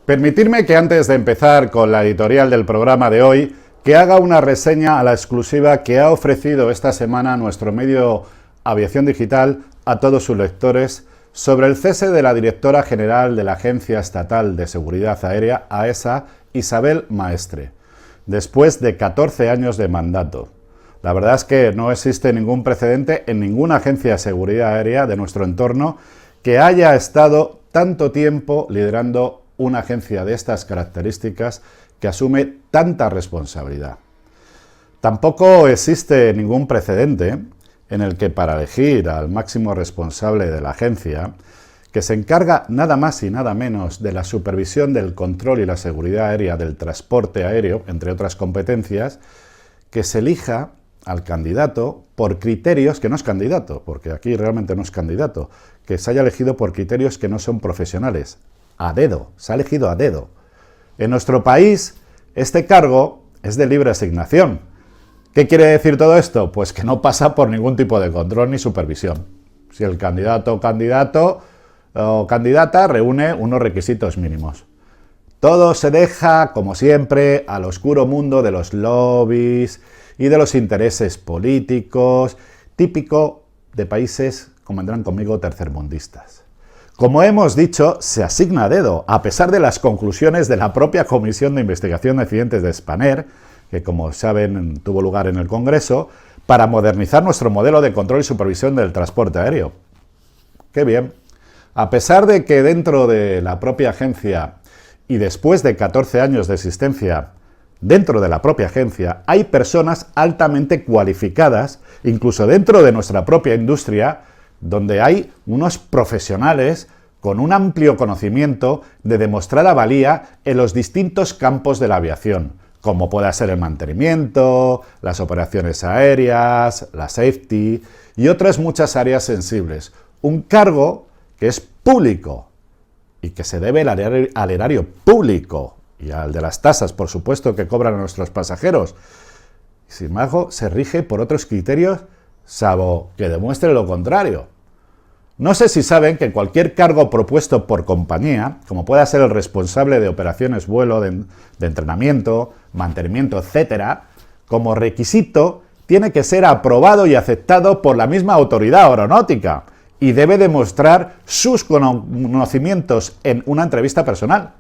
Permitidme que antes de empezar con la editorial del programa de hoy, que haga una reseña a la exclusiva que ha ofrecido esta semana nuestro medio Aviación Digital a todos sus lectores sobre el cese de la directora general de la Agencia Estatal de Seguridad Aérea, AESA, Isabel Maestre, después de 14 años de mandato. La verdad es que no existe ningún precedente en ninguna agencia de seguridad aérea de nuestro entorno que haya estado tanto tiempo liderando una agencia de estas características que asume tanta responsabilidad. Tampoco existe ningún precedente en el que para elegir al máximo responsable de la agencia, que se encarga nada más y nada menos de la supervisión del control y la seguridad aérea del transporte aéreo, entre otras competencias, que se elija al candidato por criterios que no es candidato, porque aquí realmente no es candidato, que se haya elegido por criterios que no son profesionales, a dedo, se ha elegido a dedo. En nuestro país, este cargo es de libre asignación. ¿Qué quiere decir todo esto? Pues que no pasa por ningún tipo de control ni supervisión. Si el candidato o candidata reúne unos requisitos mínimos. Todo se deja, como siempre, al oscuro mundo de los lobbies y de los intereses políticos, típico de países, convendrán conmigo, tercermundistas. Como hemos dicho, se asigna a dedo, a pesar de las conclusiones de la propia Comisión de Investigación de Accidentes de Spanair, que como saben tuvo lugar en el Congreso, para modernizar nuestro modelo de control y supervisión del transporte aéreo. ¡Qué bien! A pesar de que dentro de la propia agencia y después de 14 años de existencia dentro de la propia agencia, hay personas altamente cualificadas, incluso dentro de nuestra propia industria, donde hay unos profesionales con un amplio conocimiento de demostrada valía en los distintos campos de la aviación, como pueda ser el mantenimiento, las operaciones aéreas, la safety y otras muchas áreas sensibles. Un cargo que es público y que se debe al erario público y al de las tasas, por supuesto, que cobran a nuestros pasajeros. Sin embargo, se rige por otros criterios, salvo que demuestre lo contrario. No sé si saben que cualquier cargo propuesto por compañía, como pueda ser el responsable de operaciones vuelo, de entrenamiento, mantenimiento, etc., como requisito, tiene que ser aprobado y aceptado por la misma autoridad aeronáutica y debe demostrar sus conocimientos en una entrevista personal.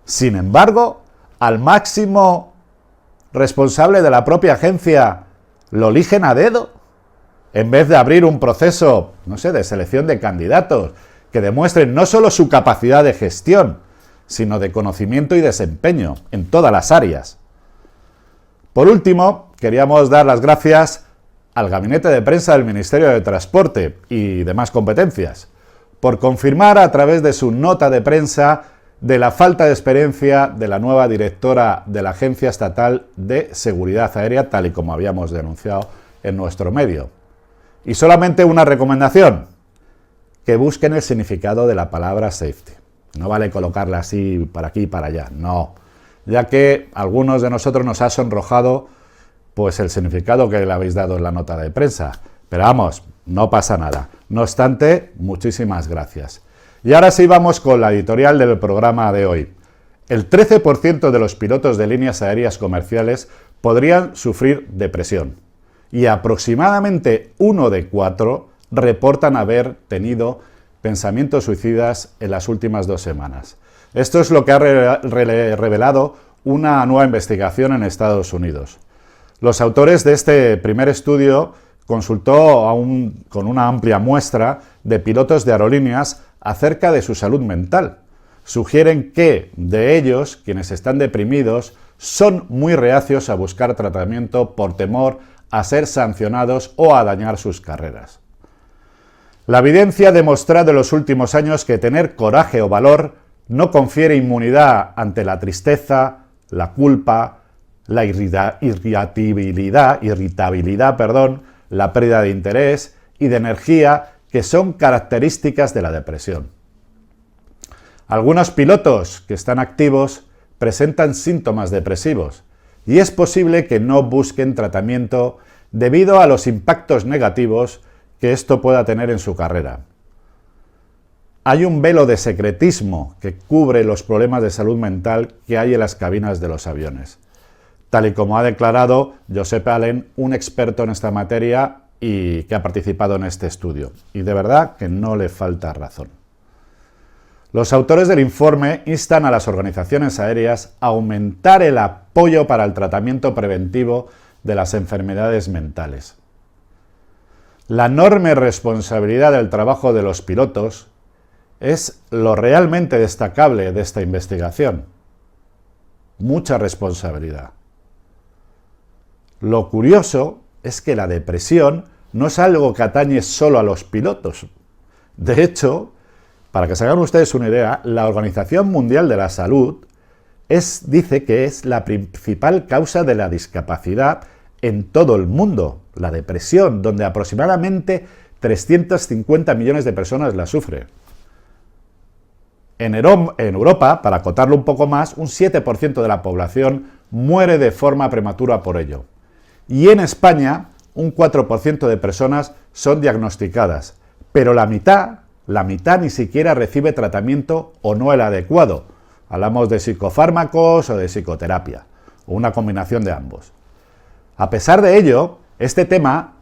Sin embargo, al máximo responsable de la propia agencia lo eligen a dedo, en vez de abrir un proceso, no sé, de selección de candidatos que demuestren no solo su capacidad de gestión, sino de conocimiento y desempeño en todas las áreas. Por último, queríamos dar las gracias al Gabinete de Prensa del Ministerio de Transporte y demás competencias por confirmar a través de su nota de prensa de la falta de experiencia de la nueva directora de la Agencia Estatal de Seguridad Aérea, tal y como habíamos denunciado en nuestro medio. Y solamente una recomendación, que busquen el significado de la palabra safety. No vale colocarla así para aquí y para allá, no. Ya que a algunos de nosotros nos ha sonrojado pues el significado que le habéis dado en la nota de prensa. Pero vamos, no pasa nada. No obstante, muchísimas gracias. Y ahora sí vamos con la editorial del programa de hoy. El 13% de los pilotos de líneas aéreas comerciales podrían sufrir depresión. Y aproximadamente 1 de 4 reportan haber tenido pensamientos suicidas en las últimas 2 semanas. Esto es lo que ha revelado una nueva investigación en Estados Unidos. Los autores de este primer estudio consultó con una amplia muestra de pilotos de aerolíneas acerca de su salud mental. Sugieren que, de ellos, quienes están deprimidos, son muy reacios a buscar tratamiento por temor a ser sancionados o a dañar sus carreras. La evidencia ha demostrado en los últimos años que tener coraje o valor no confiere inmunidad ante la tristeza, la culpa, la irritabilidad, la pérdida de interés y de energía, que son características de la depresión. Algunos pilotos que están activos presentan síntomas depresivos y es posible que no busquen tratamiento debido a los impactos negativos que esto pueda tener en su carrera. Hay un velo de secretismo que cubre los problemas de salud mental que hay en las cabinas de los aviones, tal y como ha declarado Josep Allen, un experto en esta materia y que ha participado en este estudio. Y de verdad que no le falta razón. Los autores del informe instan a las organizaciones aéreas a aumentar el apoyo para el tratamiento preventivo de las enfermedades mentales. La enorme responsabilidad del trabajo de los pilotos es lo realmente destacable de esta investigación. Mucha responsabilidad. Lo curioso es que la depresión no es algo que atañe solo a los pilotos. De hecho, para que se hagan ustedes una idea, la Organización Mundial de la Salud dice que es la principal causa de la discapacidad en todo el mundo, la depresión, donde aproximadamente 350 millones de personas la sufren. En Europa, para acotarlo un poco más, un 7% de la población muere de forma prematura por ello. Y en España, un 4% de personas son diagnosticadas, pero la mitad ni siquiera recibe tratamiento o no el adecuado. Hablamos de psicofármacos o de psicoterapia, o una combinación de ambos. A pesar de ello, este tema,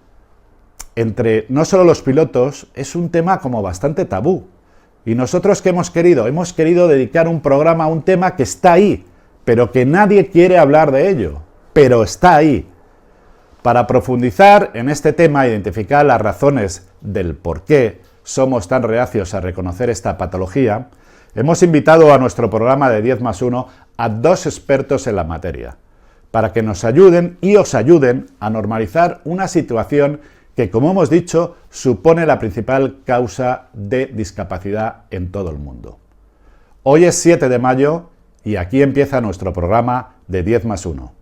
entre no solo los pilotos, es un tema como bastante tabú. ¿Y nosotros qué hemos querido? Hemos querido dedicar un programa a un tema que está ahí, pero que nadie quiere hablar de ello, pero está ahí. Para profundizar en este tema e identificar las razones del por qué somos tan reacios a reconocer esta patología, hemos invitado a nuestro programa de 10+1 a dos expertos en la materia, para que nos ayuden y os ayuden a normalizar una situación que, como hemos dicho, supone la principal causa de discapacidad en todo el mundo. Hoy es 7 de mayo y aquí empieza nuestro programa de 10+1.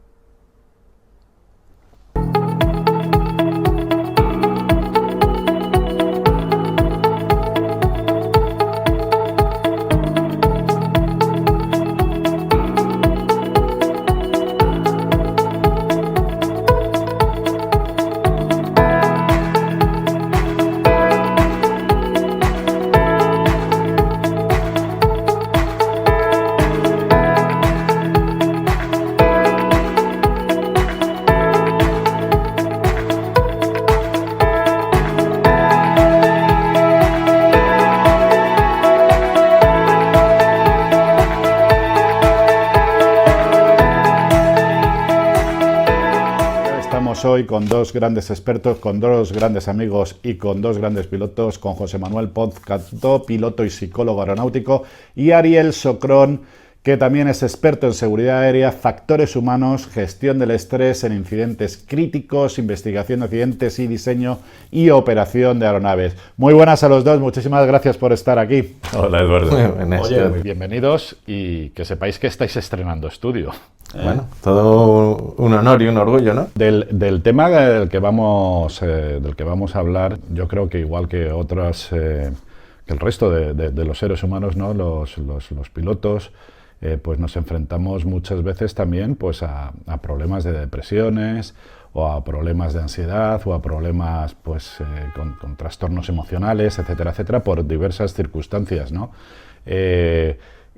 Hoy con dos grandes expertos, con dos grandes amigos y con dos grandes pilotos, con José Manuel Ponz Cantó, piloto y psicólogo aeronáutico, y Ariel Socrón, que también es experto en seguridad aérea, factores humanos, gestión del estrés en incidentes críticos, investigación de accidentes y diseño y operación de aeronaves. Muy buenas a los dos, muchísimas gracias por estar aquí. Hola, Eduardo. Oye, bienvenidos y que sepáis que estáis estrenando estudio. Bueno, todo un honor y un orgullo, ¿no? Del tema del que vamos a hablar, yo creo que igual que otras, que el resto de los seres humanos, ¿no? Los pilotos, pues nos enfrentamos muchas veces también pues a problemas de depresiones o a problemas de ansiedad o a problemas pues con trastornos emocionales, etcétera, etcétera, por diversas circunstancias, ¿no?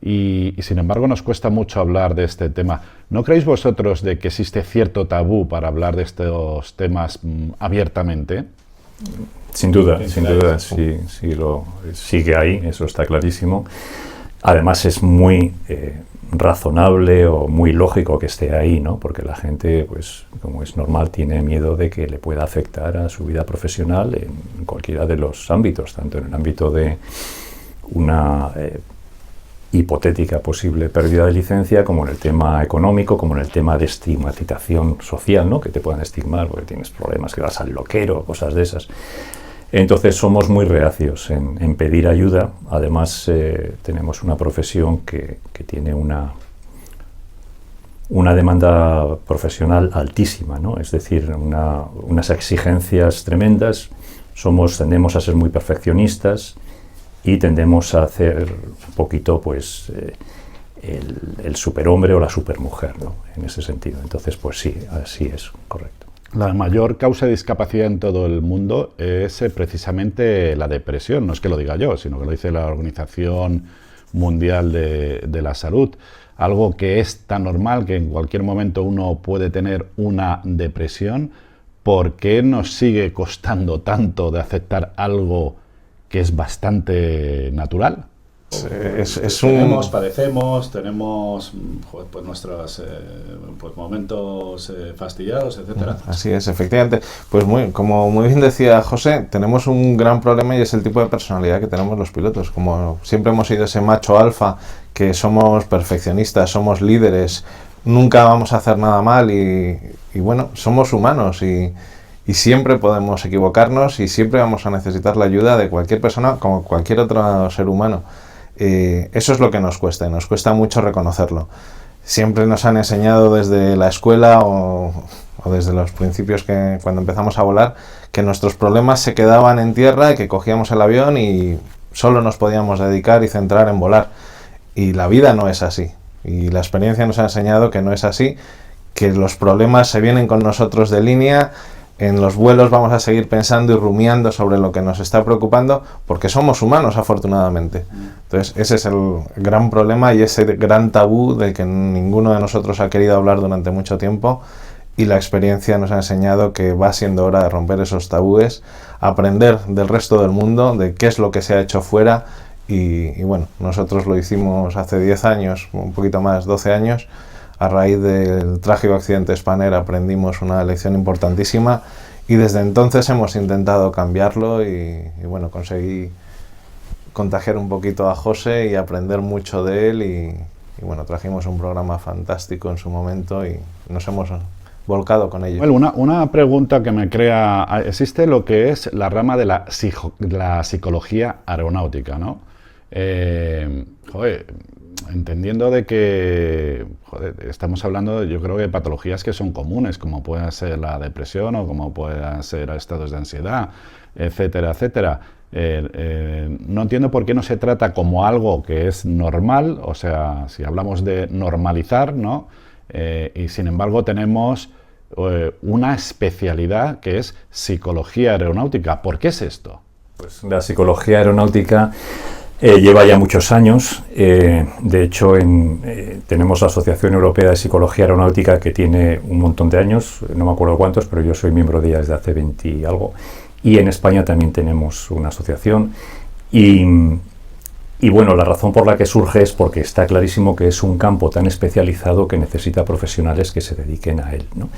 Y sin embargo nos cuesta mucho hablar de este tema. ¿No creéis vosotros de que existe cierto tabú para hablar de estos temas abiertamente? Sin duda, sí que hay, eso está clarísimo. Además es muy razonable o muy lógico que esté ahí, ¿no? Porque la gente, pues como es normal, tiene miedo de que le pueda afectar a su vida profesional en cualquiera de los ámbitos, tanto en el ámbito de una hipotética posible pérdida de licencia, como en el tema económico, como en el tema de estigmatización social, ¿no? Que te puedan estigmar porque tienes problemas, que vas al loquero, cosas de esas. Entonces somos muy reacios en pedir ayuda. Además tenemos una profesión que tiene una demanda profesional altísima, ¿no? Es decir, unas exigencias tremendas. Tendemos a ser muy perfeccionistas y tendemos a hacer un poquito pues el superhombre o la supermujer, ¿no? En ese sentido. Entonces, pues sí, así es, correcto. la mayor causa de discapacidad en todo el mundo es precisamente la depresión. No es que lo diga yo, sino que lo dice la Organización Mundial de la Salud. Algo que es tan normal que en cualquier momento uno puede tener una depresión. ¿Por qué nos sigue costando tanto de aceptar algo que es bastante natural? Padecemos, tenemos pues nuestros pues momentos fastidiados, etcétera. Así es, efectivamente. Pues como muy bien decía José, tenemos un gran problema y es el tipo de personalidad que tenemos los pilotos. Como siempre hemos sido ese macho alfa, que somos perfeccionistas, somos líderes, nunca vamos a hacer nada mal y bueno, somos humanos y siempre podemos equivocarnos y siempre vamos a necesitar la ayuda de cualquier persona como cualquier otro ser humano. Eso es lo que nos cuesta y nos cuesta mucho reconocerlo. Siempre nos han enseñado desde la escuela o desde los principios que cuando empezamos a volar que nuestros problemas se quedaban en tierra y que cogíamos el avión y solo nos podíamos dedicar y centrar en volar. Y la vida no es así. Y la experiencia nos ha enseñado que no es así, que los problemas se vienen con nosotros de línea. En los vuelos vamos a seguir pensando y rumiando sobre lo que nos está preocupando porque somos humanos, afortunadamente. Entonces, ese es el gran problema y ese gran tabú del que ninguno de nosotros ha querido hablar durante mucho tiempo, y la experiencia nos ha enseñado que va siendo hora de romper esos tabúes, aprender del resto del mundo, de qué es lo que se ha hecho fuera y bueno, nosotros lo hicimos hace 10 años, un poquito más, 12 años. A raíz del trágico accidente Spanair aprendimos una lección importantísima y desde entonces hemos intentado cambiarlo y bueno, conseguí contagiar un poquito a José y aprender mucho de él y bueno, trajimos un programa fantástico en su momento y nos hemos volcado con ello. Bueno, una pregunta que me crea, existe lo que es la rama de la psicología aeronáutica, ¿no? Entendiendo de que estamos hablando, yo creo, de patologías que son comunes, como pueda ser la depresión o como puedan ser estados de ansiedad, etcétera, etcétera. No entiendo por qué no se trata como algo que es normal, o sea, si hablamos de normalizar, ¿no? Y sin embargo tenemos una especialidad que es psicología aeronáutica. ¿Por qué es esto? Pues la psicología aeronáutica lleva ya muchos años. De hecho, tenemos la Asociación Europea de Psicología Aeronáutica, que tiene un montón de años, no me acuerdo cuántos, pero yo soy miembro de ella desde hace 20 y algo. Y en España también tenemos una asociación. Y bueno, la razón por la que surge es porque está clarísimo que es un campo tan especializado que necesita profesionales que se dediquen a él, ¿no?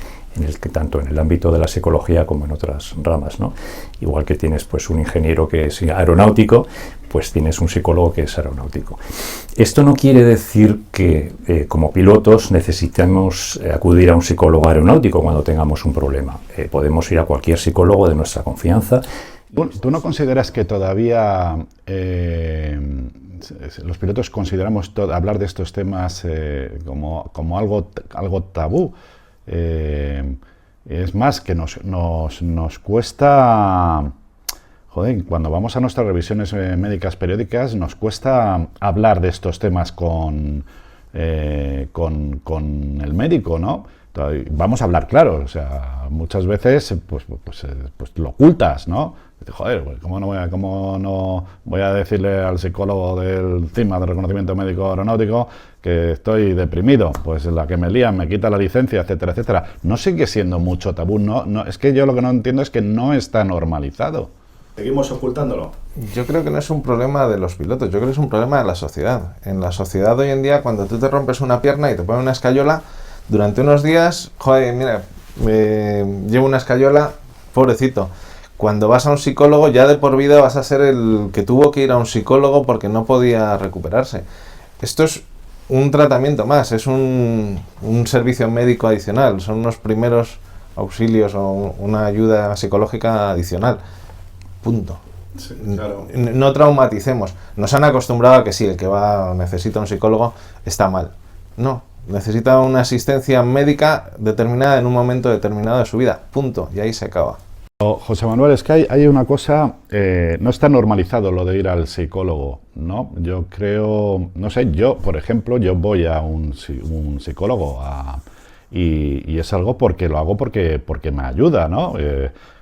Tanto en el ámbito de la psicología como en otras ramas, ¿no? Igual que tienes pues un ingeniero que es aeronáutico, pues tienes un psicólogo que es aeronáutico. Esto no quiere decir que como pilotos necesitemos acudir a un psicólogo aeronáutico cuando tengamos un problema. Podemos ir a cualquier psicólogo de nuestra confianza. ¿Tú no consideras que todavía los pilotos consideramos hablar de estos temas como algo tabú? Es más, que nos cuesta, joder, cuando vamos a nuestras revisiones médicas periódicas, nos cuesta hablar de estos temas con el médico, ¿no? Vamos a hablar claro, o sea, muchas veces pues lo ocultas, ¿no? Joder, ¿cómo no voy a decirle al psicólogo del CIMA, del reconocimiento médico aeronáutico, que estoy deprimido? Pues la que me lían, me quita la licencia, etcétera, etcétera. No sigue siendo mucho tabú, no, es que yo lo que no entiendo es que no está normalizado. ¿Seguimos ocultándolo? Yo creo que no es un problema de los pilotos, yo creo que es un problema de la sociedad. En la sociedad hoy en día, cuando tú te rompes una pierna y te ponen una escayola, durante unos días, joder, mira, llevo una escayola, pobrecito. Cuando vas a un psicólogo, ya de por vida vas a ser el que tuvo que ir a un psicólogo porque no podía recuperarse. Esto es un tratamiento más, es un servicio médico adicional, son unos primeros auxilios o una ayuda psicológica adicional. Punto. Sí, claro. No traumaticemos. Nos han acostumbrado a que sí, el que necesita un psicólogo está mal. No, necesita una asistencia médica determinada en un momento determinado de su vida. Punto. Y ahí se acaba. José Manuel, es que hay una cosa, no está normalizado lo de ir al psicólogo, ¿no? Yo creo, no sé, yo, por ejemplo, yo voy a un psicólogo y es algo porque lo hago porque me ayuda, ¿no?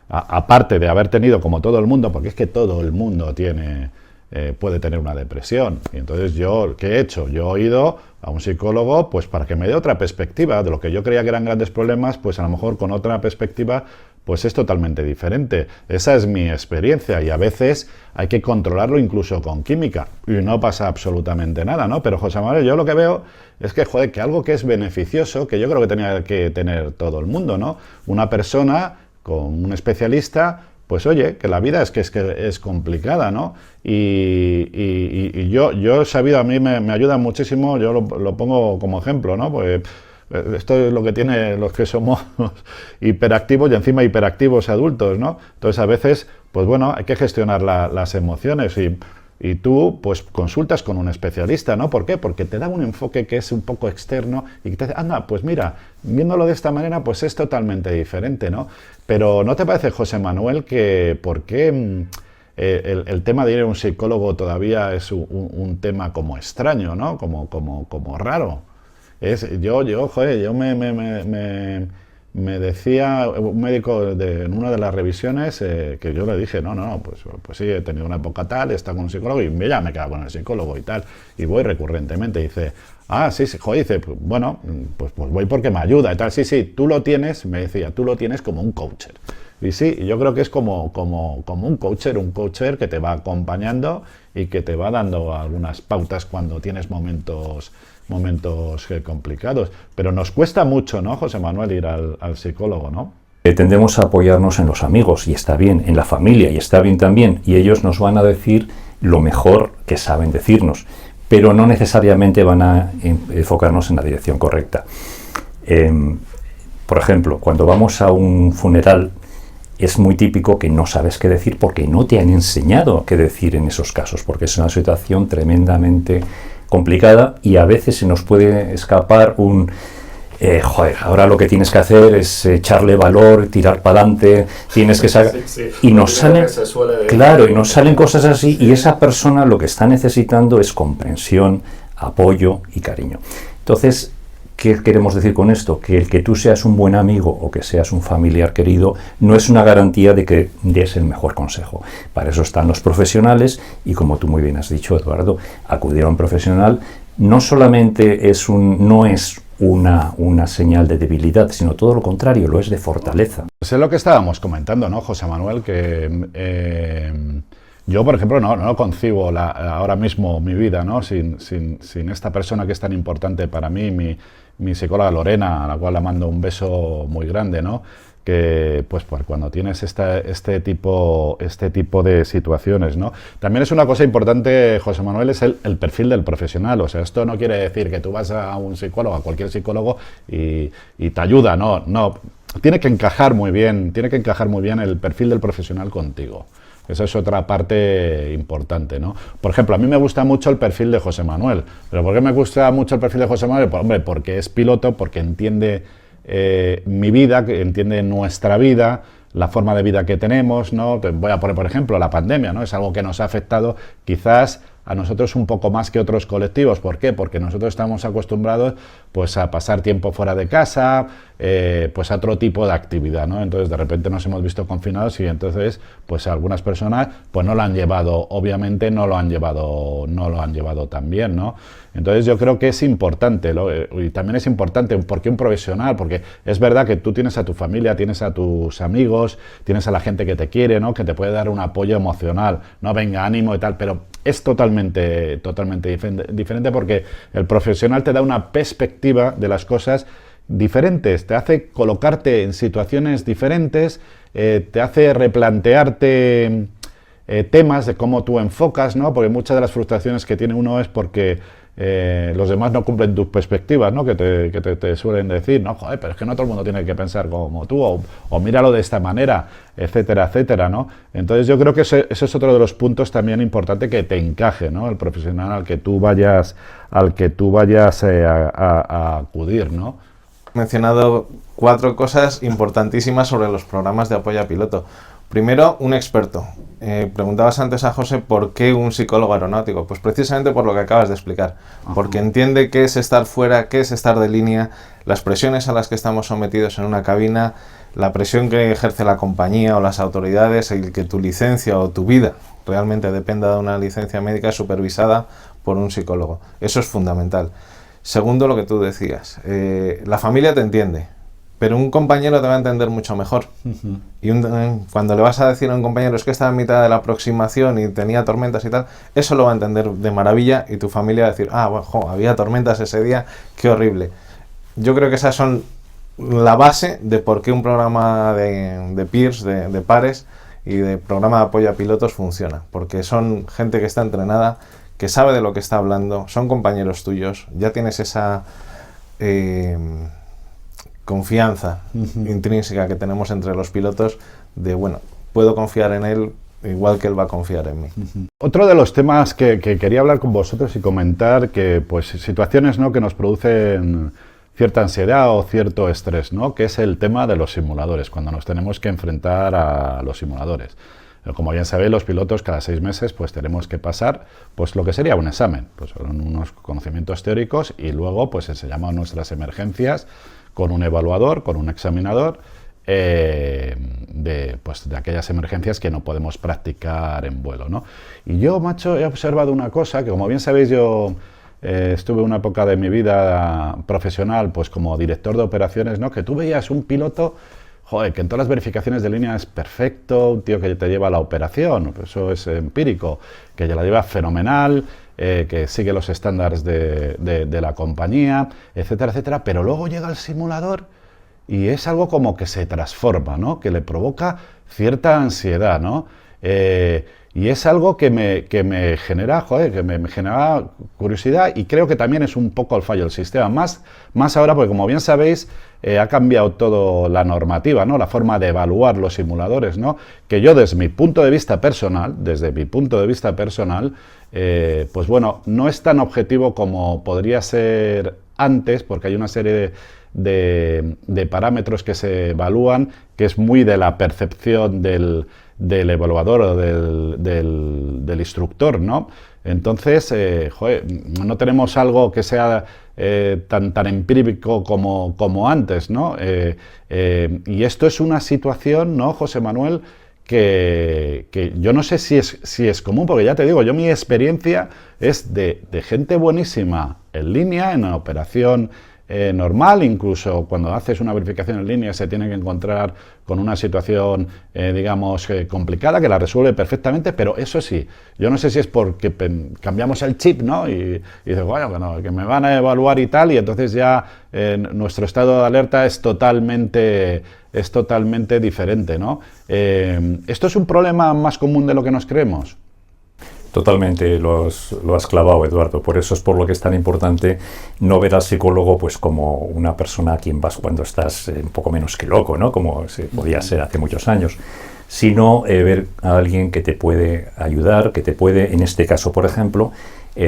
Aparte de haber tenido, como todo el mundo, porque es que todo el mundo puede tener una depresión. Y entonces yo, ¿qué he hecho? Yo he ido a un psicólogo pues para que me dé otra perspectiva de lo que yo creía que eran grandes problemas, pues a lo mejor con otra perspectiva pues es totalmente diferente. Esa es mi experiencia y a veces hay que controlarlo incluso con química y no pasa absolutamente nada, ¿no? Pero José Manuel, yo lo que veo es que, joder, que algo que es beneficioso, que yo creo que tenía que tener todo el mundo, ¿no? Una persona con un especialista, pues oye, que la vida es complicada, ¿no? Y yo he sabido, a mí me ayuda muchísimo, yo lo pongo como ejemplo, ¿no? Pues esto es lo que tiene los que somos hiperactivos y encima hiperactivos adultos, ¿no? Entonces a veces, pues bueno, hay que gestionar las emociones y tú pues consultas con un especialista, ¿no? ¿Por qué? Porque te da un enfoque que es un poco externo y que te dice, anda, pues mira, viéndolo de esta manera, pues es totalmente diferente, ¿no? Pero ¿no te parece, José Manuel, que por qué el tema de ir a un psicólogo todavía es un tema como extraño, ¿no? Como raro? Joder, me decía un médico en una de las revisiones que yo le dije, pues sí, he tenido una época tal, he estado con un psicólogo y ya me he quedado con el psicólogo y tal, y voy recurrentemente. Y dice, sí, joder, dice, bueno, pues voy porque me ayuda y tal. Sí, tú lo tienes, me decía, tú lo tienes como un coacher. Y sí, yo creo que es como un coacher que te va acompañando y que te va dando algunas pautas cuando tienes momentos complicados. Pero nos cuesta mucho, ¿no, José Manuel, ir al psicólogo, ¿no? Tendemos a apoyarnos en los amigos, y está bien, en la familia, y está bien también, y ellos nos van a decir lo mejor que saben decirnos, pero no necesariamente van a enfocarnos en la dirección correcta. Por ejemplo, cuando vamos a un funeral, es muy típico que no sabes qué decir porque no te han enseñado qué decir en esos casos, porque es una situación tremendamente complicada y a veces se nos puede escapar ahora lo que tienes que hacer es echarle valor, tirar para adelante, tienes que sacar... Sí. Y nos salen, claro, y nos salen cosas así, y esa persona lo que está necesitando es comprensión, apoyo y cariño. Entonces, ¿qué queremos decir con esto? Que el que tú seas un buen amigo o que seas un familiar querido no es una garantía de que des el mejor consejo. Para eso están los profesionales y, como tú muy bien has dicho, Eduardo, acudir a un profesional no solamente no es una señal de debilidad, sino todo lo contrario, lo es de fortaleza. Pues es lo que estábamos comentando, ¿no, José Manuel? Que yo, por ejemplo, no concibo ahora mismo mi vida, ¿no? sin esta persona que es tan importante para mí, mi psicóloga Lorena, a la cual le mando un beso muy grande, ¿no? Que pues cuando tienes este tipo de situaciones, ¿no? También es una cosa importante, José Manuel, es el perfil del profesional. O sea, esto no quiere decir que tú vas a un psicólogo, a cualquier psicólogo y te ayuda, no. Tiene que encajar muy bien el perfil del profesional contigo. Esa es otra parte importante, ¿no? Por ejemplo, a mí me gusta mucho el perfil de José Manuel. ¿Pero por qué me gusta mucho el perfil de José Manuel? Pues, hombre, porque es piloto, porque entiende mi vida, que entiende nuestra vida, la forma de vida que tenemos, ¿no? Voy a poner, por ejemplo, la pandemia, ¿no? Es algo que nos ha afectado quizás a nosotros un poco más que otros colectivos. ¿Por qué? Porque nosotros estamos acostumbrados pues a pasar tiempo fuera de casa, pues a otro tipo de actividad, ¿no? Entonces de repente nos hemos visto confinados y entonces pues algunas personas pues no lo han llevado, obviamente no lo han llevado tan bien, ¿no? Entonces yo creo que es importante, y también es importante porque un profesional, porque es verdad que tú tienes a tu familia, tienes a tus amigos, tienes a la gente que te quiere, ¿no? Que te puede dar un apoyo emocional, no venga, ánimo y tal, pero es totalmente diferente porque el profesional te da una perspectiva de las cosas diferentes, te hace colocarte en situaciones diferentes, te hace replantearte temas de cómo tú enfocas, ¿no? Porque muchas de las frustraciones que tiene uno es porque los demás no cumplen tus perspectivas, ¿no? Que te suelen decir, no, joder, pero es que no todo el mundo tiene que pensar como tú, o míralo de esta manera, etcétera, etcétera, ¿no? Entonces yo creo que ese es otro de los puntos también importante, que te encaje, ¿no? El profesional al que tú vayas a acudir, ¿no? He mencionado 4 cosas importantísimas sobre los programas de apoyo a piloto. Primero, un experto. Preguntabas antes a José por qué un psicólogo aeronáutico. Pues precisamente por lo que acabas de explicar. Porque entiende qué es estar fuera, qué es estar de línea, las presiones a las que estamos sometidos en una cabina, la presión que ejerce la compañía o las autoridades, el que tu licencia o tu vida realmente dependa de una licencia médica supervisada por un psicólogo. Eso es fundamental. Segundo, lo que tú decías. La familia te entiende, pero un compañero te va a entender mucho mejor. Y cuando le vas a decir a un compañero es que estaba en mitad de la aproximación y tenía tormentas y tal, eso lo va a entender de maravilla y tu familia va a decir, bueno, había tormentas ese día, qué horrible. Yo creo que esas son la base de por qué un programa de peers, de pares y de programa de apoyo a pilotos funciona. Porque son gente que está entrenada, que sabe de lo que está hablando, son compañeros tuyos, ya tienes esa confianza intrínseca que tenemos entre los pilotos de, bueno, puedo confiar en él igual que él va a confiar en mí. Otro de los temas que quería hablar con vosotros y comentar, que pues situaciones, ¿no?, que nos producen cierta ansiedad o cierto estrés, ¿no?, que es el tema de los simuladores, cuando nos tenemos que enfrentar a los simuladores. Como bien sabéis, los pilotos cada 6 meses pues tenemos que pasar pues lo que sería un examen, pues son unos conocimientos teóricos y luego pues enseñamos nuestras emergencias con un evaluador, con un examinador de aquellas emergencias que no podemos practicar en vuelo, ¿no? Y yo, macho, he observado una cosa que, como bien sabéis, yo estuve una época de mi vida profesional pues como director de operaciones, ¿no?, que tú veías un piloto, joder, que en todas las verificaciones de línea es perfecto, un tío que te lleva la operación, eso es empírico, que ya la lleva fenomenal, que sigue los estándares de la compañía, etcétera, etcétera, pero luego llega el simulador y es algo como que se transforma, ¿no?, que le provoca cierta ansiedad, ¿no? Y es algo que me genera, joder, que me genera curiosidad y creo que también es un poco el fallo del sistema. Más ahora, porque como bien sabéis, ha cambiado todo la normativa, ¿no?, la forma de evaluar los simuladores, ¿no?, que yo desde mi punto de vista personal, pues bueno, no es tan objetivo como podría ser antes, porque hay una serie de parámetros que se evalúan, que es muy de la percepción del evaluador o del instructor, ¿no? Entonces, joder, no tenemos algo que sea tan empírico como antes, ¿no? Y esto es una situación, ¿no, José Manuel?, que yo no sé si es común, porque ya te digo, mi experiencia es de gente buenísima en línea, en operación normal, incluso cuando haces una verificación en línea se tiene que encontrar con una situación, digamos, complicada, que la resuelve perfectamente, pero eso sí, yo no sé si es porque cambiamos el chip, ¿no?, y dices, bueno, que me van a evaluar y tal, y entonces ya nuestro estado de alerta es totalmente diferente, ¿no? ¿Esto es un problema más común de lo que nos creemos? Totalmente, lo has clavado, Eduardo. Por eso es por lo que es tan importante no ver al psicólogo pues como una persona a quien vas cuando estás un poco menos que loco, ¿no?, como se podía ser hace muchos años, sino ver a alguien que te puede ayudar, que te puede, en este caso, por ejemplo,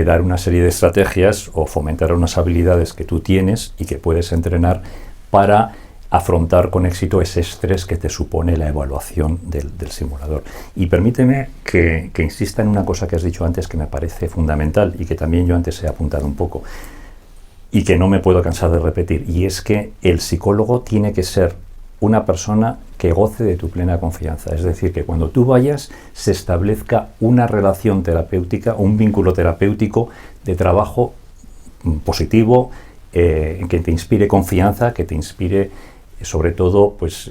dar una serie de estrategias o fomentar unas habilidades que tú tienes y que puedes entrenar para afrontar con éxito ese estrés que te supone la evaluación del simulador. Y permíteme que insista en una cosa que has dicho antes que me parece fundamental y que también yo antes he apuntado un poco y que no me puedo cansar de repetir, y es que el psicólogo tiene que ser una persona que goce de tu plena confianza, es decir, que cuando tú vayas se establezca una relación terapéutica, un vínculo terapéutico de trabajo positivo, que te inspire confianza, que te inspire sobre todo, pues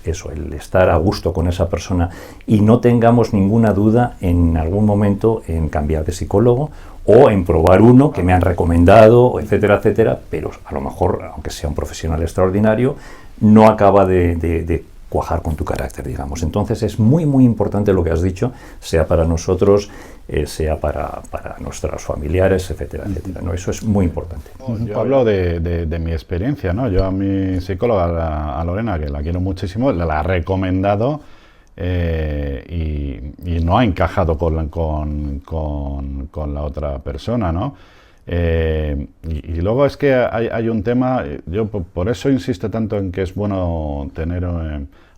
eso, el estar a gusto con esa persona y no tengamos ninguna duda en algún momento en cambiar de psicólogo o en probar uno que me han recomendado, etcétera, etcétera, pero a lo mejor, aunque sea un profesional extraordinario, no acaba de cuajar con tu carácter, digamos. Entonces es muy, muy importante lo que has dicho, sea para nosotros, sea para nuestros familiares, etcétera, etcétera, ¿no? Eso es muy importante. Yo hablo de mi experiencia, ¿no? Yo a mi psicóloga, a Lorena, que la quiero muchísimo, la he recomendado y no ha encajado con la otra persona, ¿no? Y luego es que hay un tema, yo por eso insisto tanto en que es bueno tener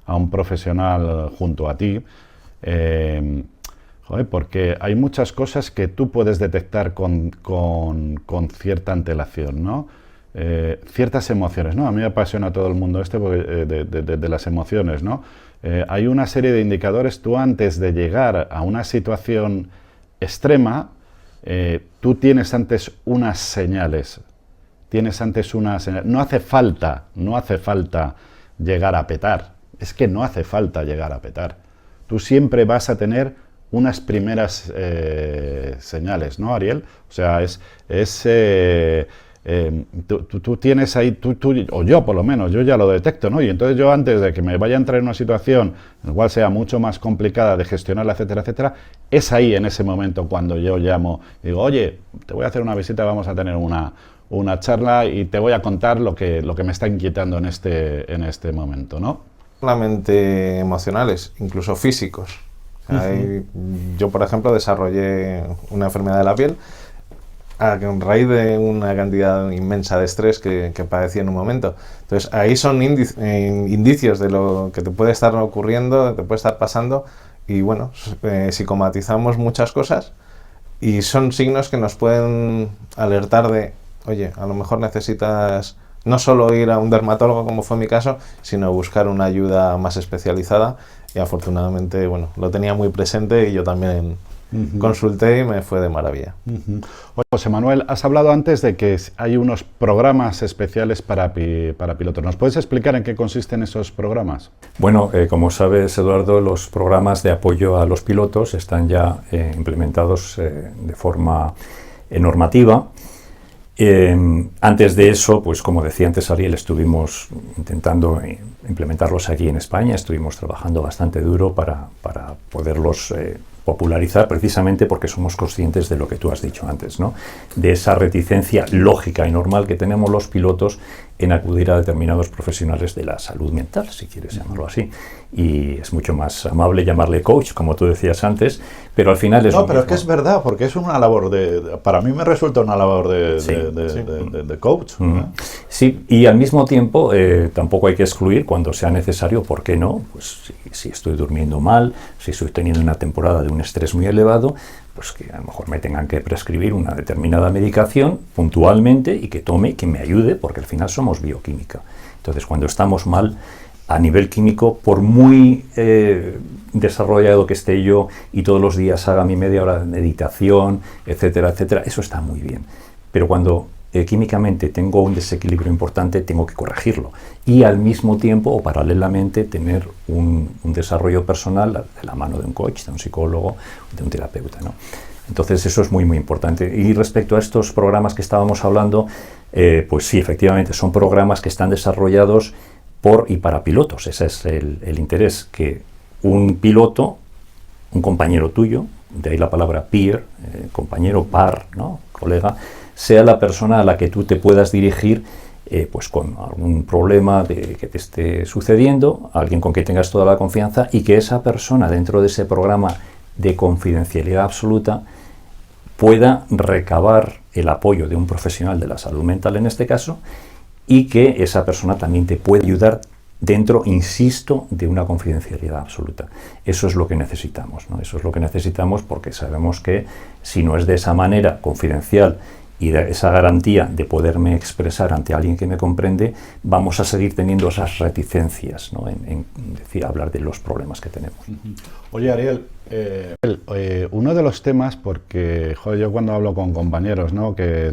a un profesional junto a ti, porque hay muchas cosas que tú puedes detectar con cierta antelación, ¿no? Ciertas emociones, ¿no? A mí me apasiona a todo el mundo porque, de las emociones, ¿no? Hay una serie de indicadores. Tú, antes de llegar a una situación extrema, tú tienes antes unas señales. No hace falta llegar a petar. Es que no hace falta llegar a petar. Tú siempre vas a tener unas primeras señales, ¿no, Ariel? O sea, tú tienes ahí, o yo por lo menos, yo ya lo detecto, ¿no? Y entonces yo, antes de que me vaya a entrar en una situación en la cual sea mucho más complicada de gestionarla, etcétera, etcétera, es ahí, en ese momento, cuando yo llamo y digo, oye, te voy a hacer una visita, vamos a tener una charla y te voy a contar lo que me está inquietando en este momento, ¿no? Solamente emocionales, incluso físicos. Yo, por ejemplo, desarrollé una enfermedad de la piel a raíz de una cantidad inmensa de estrés que padecí en un momento. Entonces, ahí son indicios de lo que te puede estar ocurriendo, te puede estar pasando, y bueno, psicomatizamos muchas cosas y son signos que nos pueden alertar de, oye, a lo mejor necesitas no solo ir a un dermatólogo, como fue mi caso, sino buscar una ayuda más especializada. Y afortunadamente, bueno, lo tenía muy presente y yo también consulté y me fue de maravilla. Oye, José Manuel, has hablado antes de que hay unos programas especiales para pilotos. ¿Nos puedes explicar en qué consisten esos programas? Bueno, como sabes, Eduardo, los programas de apoyo a los pilotos están ya implementados de forma normativa. Antes de eso, pues como decía antes Ariel, estuvimos intentando implementarlos aquí en España, estuvimos trabajando bastante duro para poderlos popularizar, precisamente porque somos conscientes de lo que tú has dicho antes, ¿no? De esa reticencia lógica y normal que tenemos los pilotos en acudir a determinados profesionales de la salud mental, si quieres llamarlo así. Y es mucho más amable llamarle coach, como tú decías antes, pero al final es... No, pero es que es verdad, porque es una labor para mí me resulta una labor de coach. Sí, y al mismo tiempo tampoco hay que excluir, cuando sea necesario, ¿por qué no? Pues si estoy durmiendo mal, si estoy teniendo una temporada de un estrés muy elevado, pues que a lo mejor me tengan que prescribir una determinada medicación puntualmente y que tome y que me ayude, porque al final somos bioquímica. Entonces, cuando estamos mal a nivel químico, por muy desarrollado que esté yo y todos los días haga mi media hora de meditación, etcétera, etcétera, eso está muy bien. Pero cuando químicamente tengo un desequilibrio importante, tengo que corregirlo. Y al mismo tiempo o paralelamente tener un desarrollo personal de la mano de un coach, de un psicólogo, de un terapeuta, ¿no? Entonces eso es muy, muy importante. Y respecto a estos programas que estábamos hablando, pues sí, efectivamente, son programas que están desarrollados por y para pilotos. Ese es el interés, que un piloto, un compañero tuyo, de ahí la palabra peer, compañero, par, ¿no? Colega, sea la persona a la que tú te puedas dirigir pues con algún problema que te esté sucediendo, alguien con quien tengas toda la confianza, y que esa persona, dentro de ese programa de confidencialidad absoluta, pueda recabar el apoyo de un profesional de la salud mental en este caso, y que esa persona también te puede ayudar dentro, insisto, de una confidencialidad absoluta. Eso es lo que necesitamos, ¿no? Eso es lo que necesitamos, porque sabemos que si no es de esa manera confidencial y de esa garantía de poderme expresar ante alguien que me comprende, vamos a seguir teniendo esas reticencias, ¿no? en decir, hablar de los problemas que tenemos. Oye, Ariel, uno de los temas, porque joder, yo cuando hablo con compañeros, ¿no?, que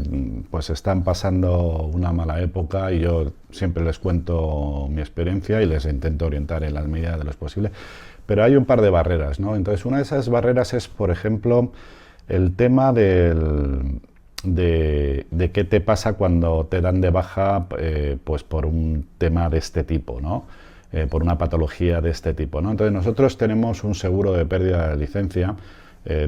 pues están pasando una mala época, y yo siempre les cuento mi experiencia y les intento orientar en las medidas de lo posible, pero hay un par de barreras, ¿no? Entonces, una de esas barreras es, por ejemplo, el tema de qué te pasa cuando te dan de baja pues por un tema de este tipo, ¿no? Por una patología de este tipo, ¿no? Entonces, nosotros tenemos un seguro de pérdida de licencia.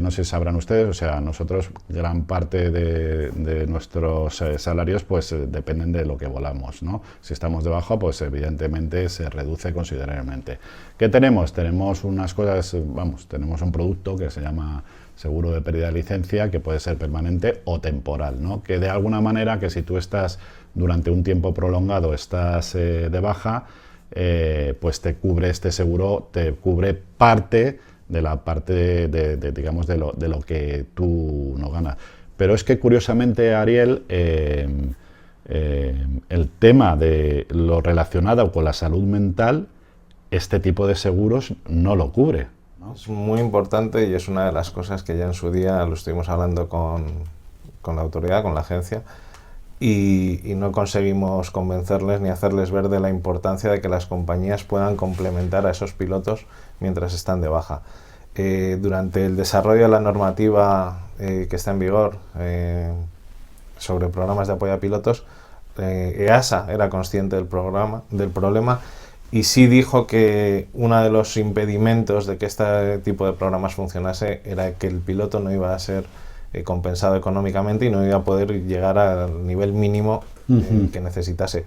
No sé si sabrán ustedes, o sea, nosotros gran parte de nuestros salarios pues dependen de lo que volamos, ¿no? Si estamos de baja, pues evidentemente se reduce considerablemente. ¿Qué tenemos? Tenemos unas cosas, tenemos un producto que se llama seguro de pérdida de licencia, que puede ser permanente o temporal, ¿no? Que de alguna manera, que si tú estás durante un tiempo prolongado, estás de baja, pues te cubre este seguro, te cubre parte de la parte digamos, de lo que tú no ganas. Pero es que curiosamente, Ariel, el tema de lo relacionado con la salud mental, este tipo de seguros no lo cubre, ¿no? Es muy importante y es una de las cosas que ya en su día lo estuvimos hablando con la autoridad, con la agencia, y no conseguimos convencerles ni hacerles ver de la importancia de que las compañías puedan complementar a esos pilotos mientras están de baja. Durante el desarrollo de la normativa que está en vigor sobre programas de apoyo a pilotos, EASA era consciente del problema y sí dijo que uno de los impedimentos de que este tipo de programas funcionase era que el piloto no iba a ser compensado económicamente y no iba a poder llegar al nivel mínimo que necesitase.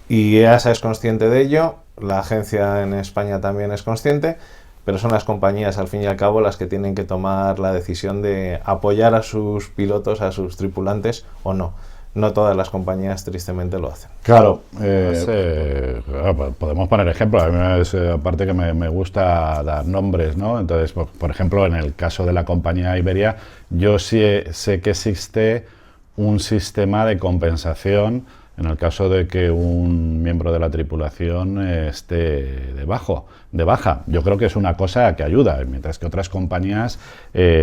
Y EASA es consciente de ello, la agencia en España también es consciente, pero son las compañías al fin y al cabo las que tienen que tomar la decisión de apoyar a sus pilotos, a sus tripulantes o no. No todas las compañías tristemente lo hacen. Claro, podemos poner ejemplos. A mí aparte que me gusta dar nombres, ¿no? Entonces, por ejemplo, en el caso de la compañía Iberia, yo sí sé que existe un sistema de compensación en el caso de que un miembro de la tripulación esté de baja. Yo creo que es una cosa que ayuda, mientras que otras compañías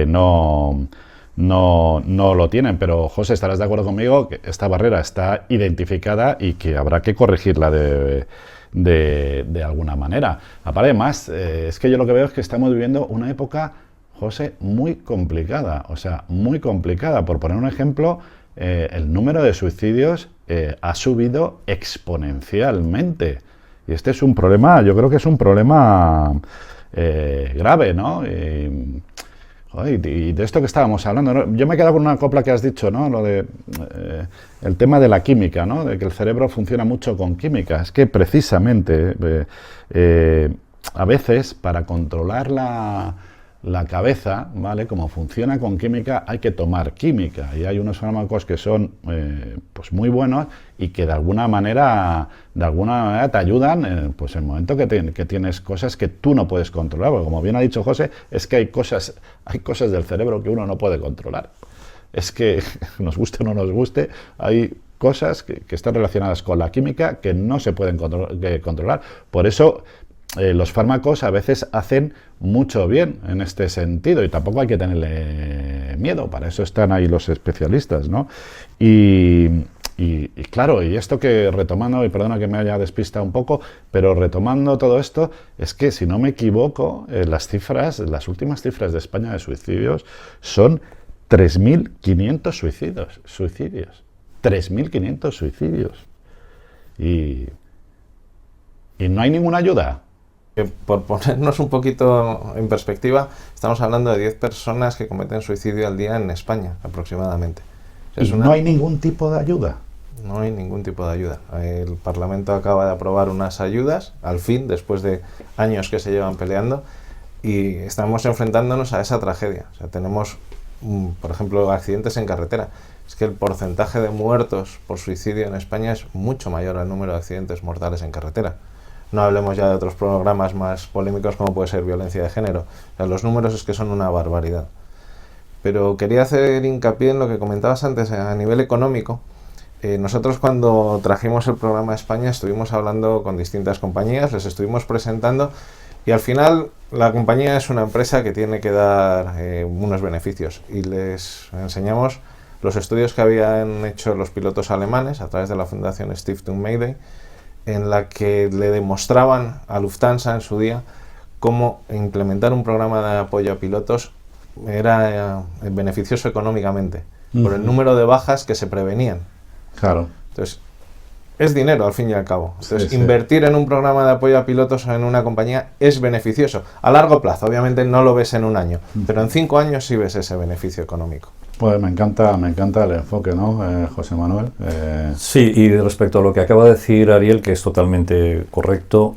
no lo tienen. Pero, José, estarás de acuerdo conmigo que esta barrera está identificada y que habrá que corregirla de alguna manera. Además, es que yo lo que veo es que estamos viviendo una época, José, muy complicada. O sea, muy complicada. Por poner un ejemplo, el número de suicidios ha subido exponencialmente. Y este es un problema, yo creo que es un problema grave, ¿no? Y de esto que estábamos hablando, ¿no? Yo me he quedado con una copla que has dicho, ¿no? Lo de el tema de la química, ¿no? De que el cerebro funciona mucho con química. Es que precisamente a veces para controlar la cabeza, ¿vale? Como funciona con química, hay que tomar química. Y hay unos fármacos que son pues muy buenos y que de alguna manera te ayudan pues en el momento que tienes cosas que tú no puedes controlar. Porque como bien ha dicho José, es que hay cosas del cerebro que uno no puede controlar. Es que, nos guste o no nos guste, hay cosas que están relacionadas con la química que no se pueden controlar. Por eso los fármacos a veces hacen mucho bien en este sentido y tampoco hay que tenerle miedo, para eso están ahí los especialistas, ¿no? Y claro, y esto que retomando, y perdona que me haya despistado un poco, pero retomando todo esto, es que si no me equivoco, las últimas cifras de España de suicidios son 3.500 suicidios. 3.500 suicidios. Y no hay ninguna ayuda. Por ponernos un poquito en perspectiva, estamos hablando de 10 personas que cometen suicidio al día en España, aproximadamente. No hay ningún tipo de ayuda. No hay ningún tipo de ayuda. El Parlamento acaba de aprobar unas ayudas, al fin, después de años que se llevan peleando, y estamos enfrentándonos a esa tragedia. O sea, tenemos, por ejemplo, accidentes en carretera. Es que el porcentaje de muertos por suicidio en España es mucho mayor al número de accidentes mortales en carretera. No hablemos ya de otros programas más polémicos como puede ser violencia de género. O sea, los números es que son una barbaridad. Pero quería hacer hincapié en lo que comentabas antes a nivel económico. Nosotros cuando trajimos el programa a España estuvimos hablando con distintas compañías, les estuvimos presentando y al final la compañía es una empresa que tiene que dar unos beneficios y les enseñamos los estudios que habían hecho los pilotos alemanes a través de la Fundación Stiftung Mayday, en la que le demostraban a Lufthansa en su día cómo implementar un programa de apoyo a pilotos era beneficioso económicamente, por el número de bajas que se prevenían. Claro. Entonces, es dinero al fin y al cabo. Entonces, Sí. invertir en un programa de apoyo a pilotos en una compañía es beneficioso. A largo plazo, obviamente no lo ves en un año, pero en 5 años sí ves ese beneficio económico. Pues me encanta el enfoque, ¿no, José Manuel? Sí, y respecto a lo que acaba de decir Ariel, que es totalmente correcto,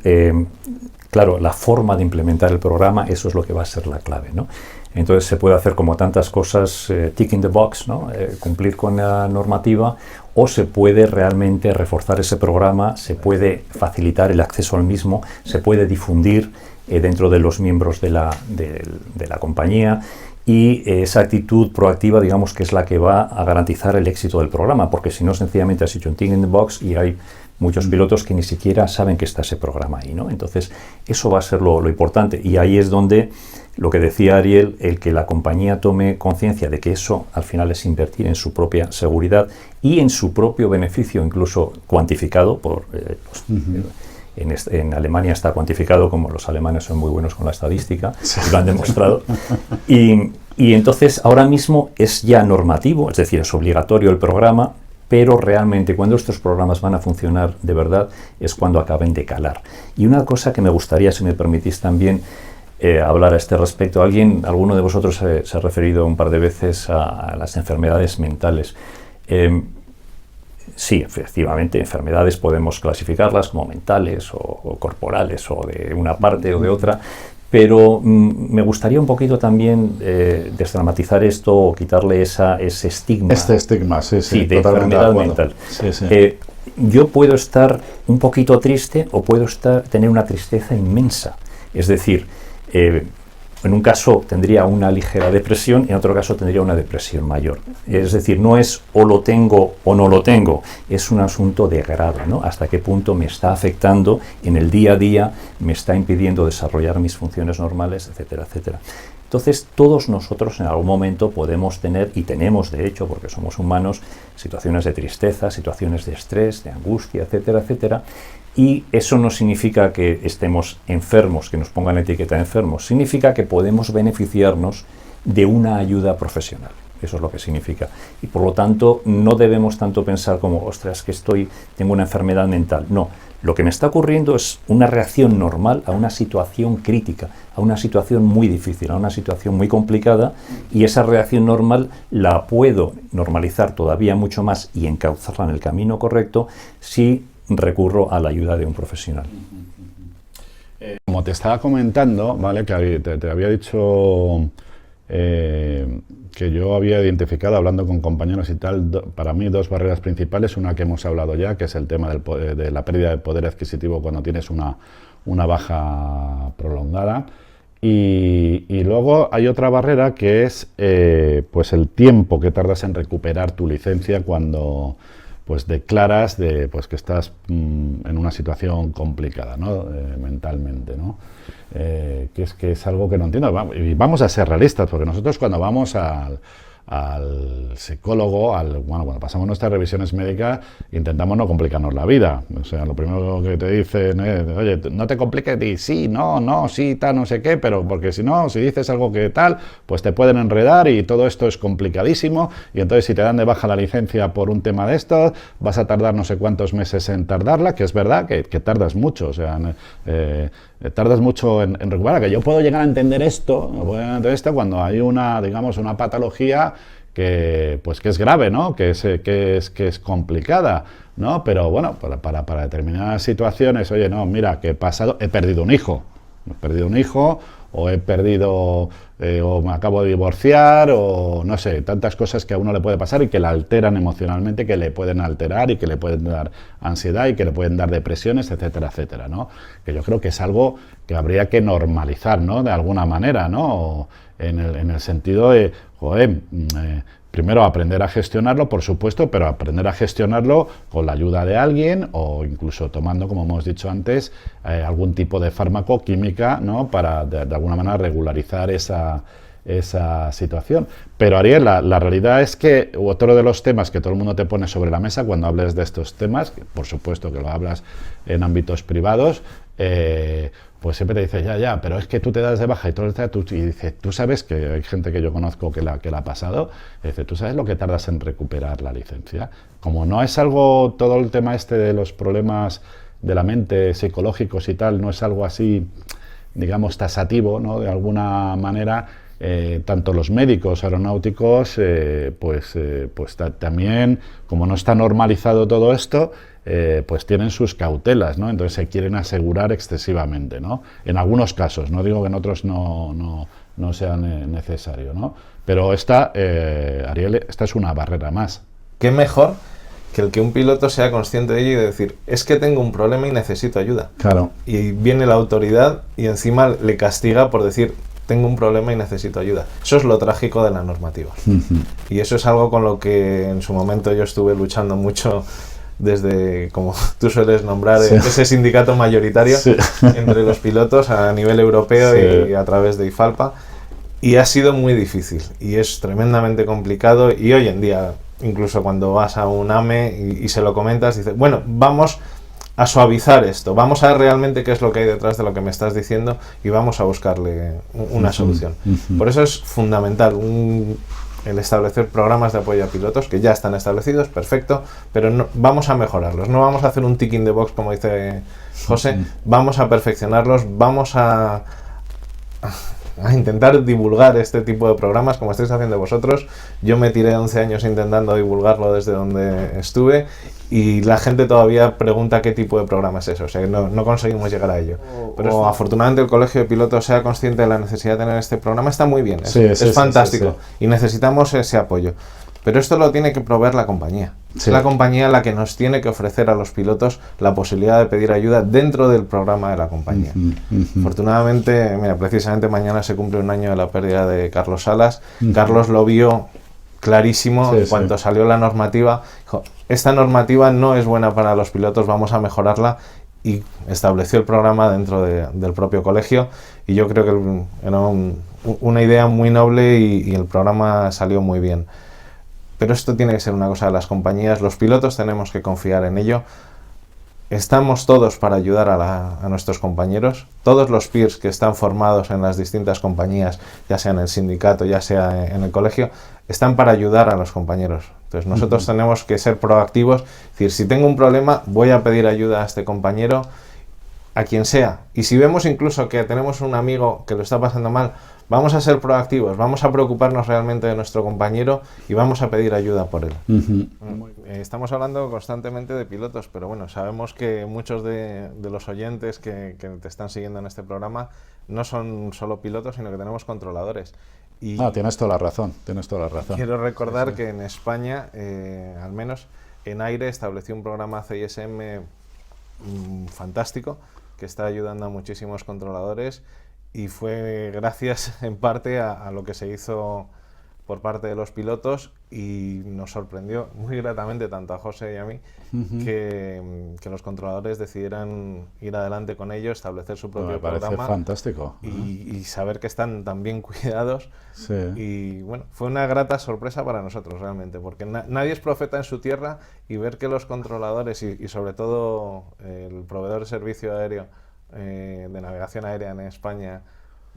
claro, la forma de implementar el programa, eso es lo que va a ser la clave, ¿no? Entonces se puede hacer como tantas cosas, tick in the box, ¿no? Cumplir con la normativa, o se puede realmente reforzar ese programa, se puede facilitar el acceso al mismo, se puede difundir dentro de los miembros de la compañía, y esa actitud proactiva, digamos, que es la que va a garantizar el éxito del programa, porque si no, sencillamente has hecho un tick in the box y hay muchos pilotos que ni siquiera saben que está ese programa ahí, ¿no? Entonces, eso va a ser lo importante, y ahí es donde lo que decía Ariel, el que la compañía tome conciencia de que eso al final es invertir en su propia seguridad y en su propio beneficio, incluso cuantificado por... En Alemania está cuantificado, como los alemanes son muy buenos con la estadística, sí, lo han demostrado. Y entonces ahora mismo es ya normativo, es decir, es obligatorio el programa, pero realmente cuando estos programas van a funcionar de verdad es cuando acaben de calar. Y una cosa que me gustaría, si me permitís también, hablar a este respecto. Alguno de vosotros se ha referido un par de veces a las enfermedades mentales. Sí, efectivamente, enfermedades podemos clasificarlas como mentales o corporales, o de una parte o de otra, pero me gustaría un poquito también desdramatizar esto o quitarle ese estigma. Este estigma, sí, de enfermedad mental. Sí, sí. Yo puedo estar un poquito triste o puedo tener una tristeza inmensa. Es decir, en un caso tendría una ligera depresión, en otro caso tendría una depresión mayor. Es decir, no es o lo tengo o no lo tengo, es un asunto de grado, ¿no? Hasta qué punto me está afectando en el día a día, me está impidiendo desarrollar mis funciones normales, etcétera, etcétera. Entonces, todos nosotros en algún momento podemos tener, y tenemos de hecho, porque somos humanos, situaciones de tristeza, situaciones de estrés, de angustia, etcétera, etcétera. Y eso no significa que estemos enfermos, que nos pongan la etiqueta de enfermos. Significa que podemos beneficiarnos de una ayuda profesional. Eso es lo que significa. Y por lo tanto, no debemos tanto pensar como, ostras, que tengo una enfermedad mental. No, lo que me está ocurriendo es una reacción normal a una situación crítica, a una situación muy difícil, a una situación muy complicada, y esa reacción normal la puedo normalizar todavía mucho más y encauzarla en el camino correcto si recurro a la ayuda de un profesional. Como te estaba comentando, ¿vale? Que te había dicho que yo había identificado, hablando con compañeros y tal, para mí dos barreras principales. Una que hemos hablado ya, que es el tema de la pérdida de poder adquisitivo cuando tienes una baja prolongada. Y luego hay otra barrera que es pues el tiempo que tardas en recuperar tu licencia cuando pues declaras pues que estás en una situación complicada, ¿no? Mentalmente, ¿no? Que es algo que no entiendo. Y vamos a ser realistas, porque nosotros cuando vamos al psicólogo, cuando pasamos nuestras revisiones médicas, intentamos no complicarnos la vida. O sea, lo primero que te dicen es, oye, no te compliques, di sí, no, sí, tal, no sé qué, pero porque si no, si dices algo que tal, pues te pueden enredar y todo esto es complicadísimo, y entonces si te dan de baja la licencia por un tema de estos, vas a tardar no sé cuántos meses en tardarla, que es verdad que tardas mucho, o sea, tardas mucho en recuperar, que yo puedo llegar a entender esto cuando hay una patología que es grave, ¿no? que es complicada, ¿no? Pero bueno, para determinadas situaciones, oye, no, mira, que he perdido un hijo, o he perdido, o me acabo de divorciar, o no sé, tantas cosas que a uno le puede pasar y que le alteran emocionalmente, que le pueden alterar y que le pueden dar ansiedad y que le pueden dar depresiones, etcétera, etcétera, ¿no? Que yo creo que es algo que habría que normalizar, ¿no? De alguna manera, ¿no? En el sentido de, joder, primero aprender a gestionarlo, por supuesto, pero aprender a gestionarlo con la ayuda de alguien o incluso tomando, como hemos dicho antes, algún tipo de fármaco, química, ¿no? Para de alguna manera regularizar esa situación. Pero Ariel, la realidad es que otro de los temas que todo el mundo te pone sobre la mesa cuando hables de estos temas, que por supuesto que lo hablas en ámbitos privados, pues siempre te dice, ya, pero es que tú te das de baja y todo y dice, tú sabes, que hay gente que yo conozco que la ha pasado, dice, tú sabes lo que tardas en recuperar la licencia. Como no es algo, todo el tema de los problemas de la mente, psicológicos y tal, no es algo así, digamos, tasativo, ¿no? De alguna manera, tanto los médicos aeronáuticos, también, como no está normalizado todo esto, pues tienen sus cautelas, ¿no? Entonces se quieren asegurar excesivamente, ¿no? En algunos casos, no digo que en otros no sea necesario, ¿no? Pero Ariel, esta es una barrera más. ¿Qué mejor que el que un piloto sea consciente de ello y de decir, es que tengo un problema y necesito ayuda. Claro. Y viene la autoridad y encima le castiga por decir, tengo un problema y necesito ayuda. Eso es lo trágico de la normativa. Y eso es algo con lo que en su momento yo estuve luchando mucho desde, como tú sueles nombrar, ese sindicato mayoritario entre los pilotos a nivel europeo y a través de IFALPA. Y ha sido muy difícil y es tremendamente complicado, y hoy en día, incluso cuando vas a un AME y se lo comentas, dices, bueno, vamos a suavizar esto, vamos a ver realmente qué es lo que hay detrás de lo que me estás diciendo y vamos a buscarle una solución. Por eso es fundamental el establecer programas de apoyo a pilotos que ya están establecidos, perfecto, pero vamos a mejorarlos, no vamos a hacer un tick in the box como dice José, vamos a perfeccionarlos, vamos a intentar divulgar este tipo de programas como estáis haciendo vosotros. Yo me tiré 11 años intentando divulgarlo desde donde estuve y la gente todavía pregunta qué tipo de programa es eso, o sea, no conseguimos llegar a ello. Pero afortunadamente el Colegio de Pilotos sea consciente de la necesidad de tener este programa, está muy bien, es fantástico y necesitamos ese apoyo. Pero esto lo tiene que proveer la compañía. Es la compañía la que nos tiene que ofrecer a los pilotos la posibilidad de pedir ayuda dentro del programa de la compañía. Afortunadamente, mira, precisamente mañana se cumple un año de la pérdida de Carlos Salas. Carlos lo vio clarísimo en cuanto salió la normativa. Dijo, esta normativa no es buena para los pilotos, vamos a mejorarla, y estableció el programa dentro del propio colegio, y yo creo que era una idea muy noble y el programa salió muy bien. Pero esto tiene que ser una cosa de las compañías, los pilotos tenemos que confiar en ello. Estamos todos para ayudar a nuestros compañeros, todos los peers que están formados en las distintas compañías, ya sea en el sindicato, ya sea en el colegio, están para ayudar a los compañeros. Entonces nosotros tenemos que ser proactivos, es decir, si tengo un problema voy a pedir ayuda a este compañero, a quien sea. Y si vemos incluso que tenemos un amigo que lo está pasando mal, vamos a ser proactivos, vamos a preocuparnos realmente de nuestro compañero y vamos a pedir ayuda por él. Estamos hablando constantemente de pilotos, pero bueno, sabemos que muchos de los oyentes que te están siguiendo en este programa no son solo pilotos, sino que tenemos controladores. Y tienes toda la razón, tienes toda la razón. Quiero recordar que en España, al menos en AIRE, estableció un programa CISM fantástico que está ayudando a muchísimos controladores, y fue gracias en parte a lo que se hizo por parte de los pilotos, y nos sorprendió muy gratamente tanto a José y a mí que los controladores decidieran ir adelante con ello, establecer su propio programa. Me parece fantástico. Y saber que están tan bien cuidados. Y bueno, fue una grata sorpresa para nosotros realmente, porque nadie es profeta en su tierra, y ver que los controladores y sobre todo el proveedor de servicio aéreo de navegación aérea en España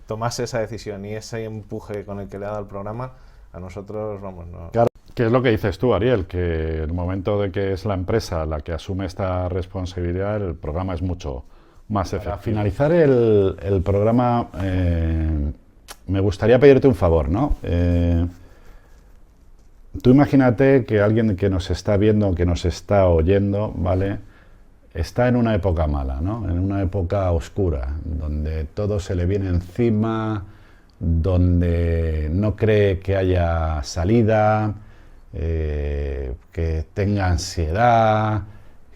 tomase esa decisión y ese empuje con el que le ha dado el programa, a nosotros, vamos, no. Claro, ¿qué es lo que dices tú, Ariel? Que en el momento de que es la empresa la que asume esta responsabilidad, el programa es mucho más efectivo. Para finalizar el programa, me gustaría pedirte un favor, ¿no? Tú imagínate que alguien que nos está viendo, que nos está oyendo, ¿vale?, está en una época mala, ¿no?, en una época oscura, donde todo se le viene encima, donde no cree que haya salida, que tenga ansiedad,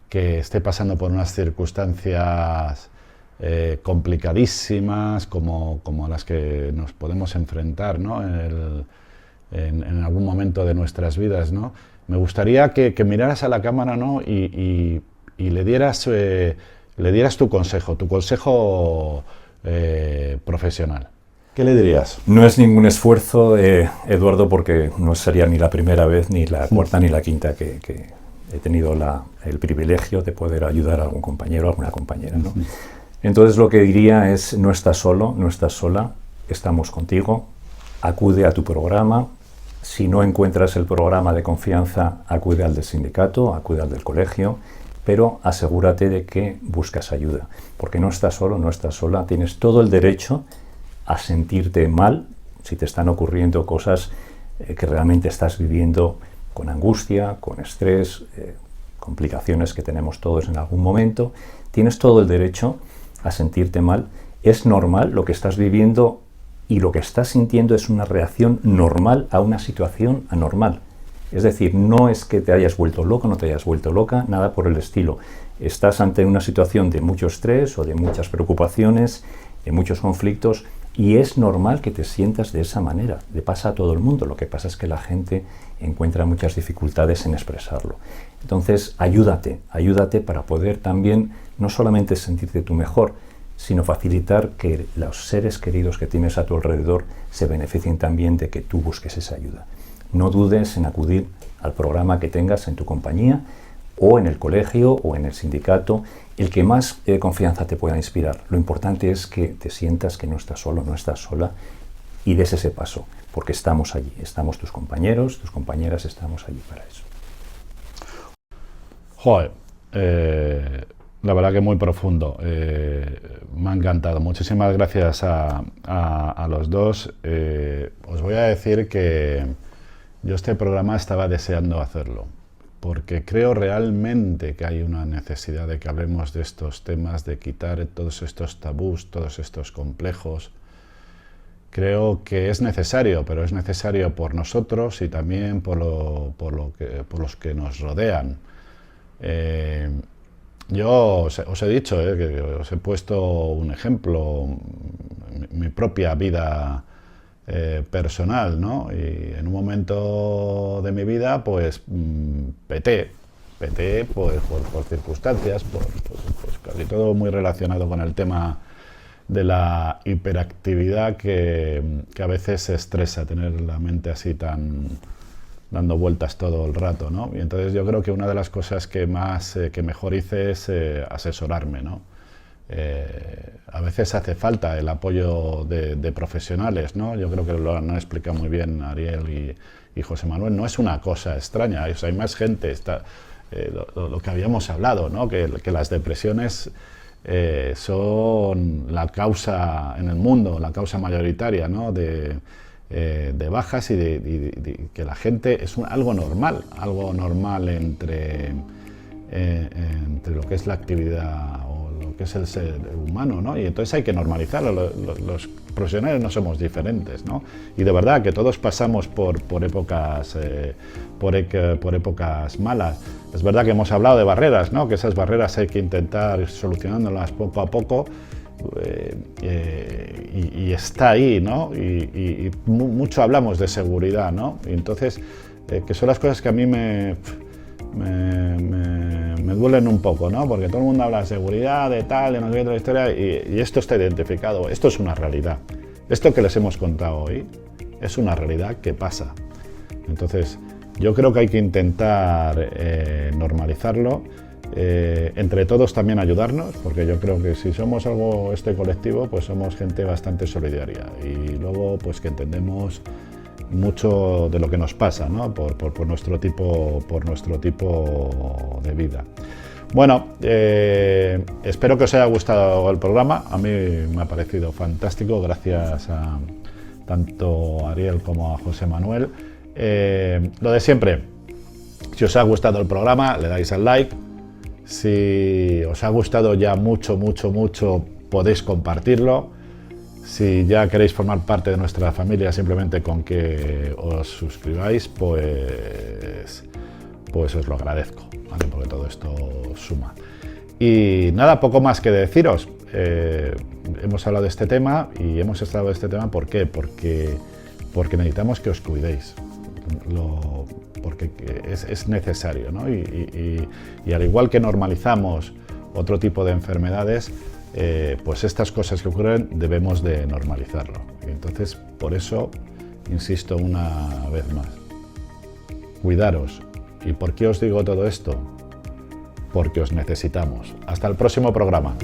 que esté pasando por unas circunstancias complicadísimas como las que nos podemos enfrentar, ¿no?, en algún momento de nuestras vidas, ¿no? Me gustaría que miraras a la cámara, ¿no?, y le dieras tu consejo profesional. ¿Qué le dirías? No es ningún esfuerzo, Eduardo, porque no sería ni la primera vez, ni la cuarta, ni la quinta que he tenido el privilegio de poder ayudar a algún compañero o alguna compañera, ¿no? Entonces lo que diría es, no estás solo, no estás sola, estamos contigo, acude a tu programa. Si no encuentras el programa de confianza, acude al del sindicato, acude al del colegio, pero asegúrate de que buscas ayuda, porque no estás solo, no estás sola, tienes todo el derecho a sentirte mal si te están ocurriendo cosas que realmente estás viviendo con angustia, con estrés, complicaciones que tenemos todos en algún momento. Tienes todo el derecho a sentirte mal. Es normal lo que estás viviendo, y lo que estás sintiendo es una reacción normal a una situación anormal. Es decir, no es que te hayas vuelto loco, no te hayas vuelto loca, nada por el estilo. Estás ante una situación de mucho estrés o de muchas preocupaciones, de muchos conflictos, y es normal que te sientas de esa manera. Le pasa a todo el mundo. Lo que pasa es que la gente encuentra muchas dificultades en expresarlo. Entonces, ayúdate para poder también no solamente sentirte tú mejor, sino facilitar que los seres queridos que tienes a tu alrededor se beneficien también de que tú busques esa ayuda. No dudes en acudir al programa que tengas en tu compañía o en el colegio o en el sindicato, el que más confianza te pueda inspirar. Lo importante es que te sientas que no estás solo, no estás sola, y des ese paso, porque estamos allí, estamos tus compañeros, tus compañeras, estamos allí para eso. Joder, la verdad que muy profundo, me ha encantado. Muchísimas gracias a los dos. Os voy a decir que yo este programa estaba deseando hacerlo, porque creo realmente que hay una necesidad de que hablemos de estos temas, de quitar todos estos tabús, todos estos complejos. Creo que es necesario, pero es necesario por nosotros y también por los que nos rodean. Yo os he dicho, que os he puesto un ejemplo, mi propia vida personal, ¿no? Y en un momento de mi vida, pues peté pues, por circunstancias, pues casi todo muy relacionado con el tema de la hiperactividad que a veces se estresa, tener la mente así tan dando vueltas todo el rato, ¿no? Y entonces yo creo que una de las cosas que mejor hice es asesorarme, ¿no? A veces hace falta el apoyo de profesionales, ¿no? Yo creo que lo han explicado muy bien Ariel y José Manuel. No es una cosa extraña, o sea, hay más gente, lo que habíamos hablado, ¿no? Que las depresiones son la causa en el mundo, la causa mayoritaria, ¿no? de bajas y que la gente es algo normal entre lo que es la actividad o lo que es el ser humano, ¿no? Y entonces hay que normalizarlo. Los profesionales no somos diferentes, ¿no? Y de verdad que todos pasamos por épocas malas. Es verdad que hemos hablado de barreras, ¿no? Que esas barreras hay que intentar ir solucionándolas poco a poco. Y está ahí, ¿no? Y mucho hablamos de seguridad, ¿no? Y entonces, que son las cosas que a mí me duelen un poco, ¿no? Porque todo el mundo habla de seguridad, de tal, de no sé qué, de la historia, y esto está identificado, esto es una realidad. Esto que les hemos contado hoy es una realidad que pasa. Entonces, yo creo que hay que intentar normalizarlo. Entre todos también ayudarnos, porque yo creo que si somos algo este colectivo, pues somos gente bastante solidaria y luego pues que entendemos mucho de lo que nos pasa, ¿no? por nuestro tipo de vida. Bueno, espero que os haya gustado el programa. A mí me ha parecido fantástico, gracias a tanto a Ariel como a José Manuel. Lo de siempre, si os ha gustado el programa, le dais al like. Si os ha gustado ya mucho, podéis compartirlo. Si ya queréis formar parte de nuestra familia, simplemente con que os suscribáis, pues os lo agradezco, ¿vale? Porque todo esto suma. Y nada, poco más que deciros. Hemos hablado de este tema y hemos estado de este tema, ¿por qué? Porque necesitamos que os cuidéis. Porque es necesario, ¿no? Y al igual que normalizamos otro tipo de enfermedades, pues estas cosas que ocurren debemos de normalizarlo. Y entonces, por eso, insisto una vez más, cuidaros. ¿Y por qué os digo todo esto? Porque os necesitamos. Hasta el próximo programa.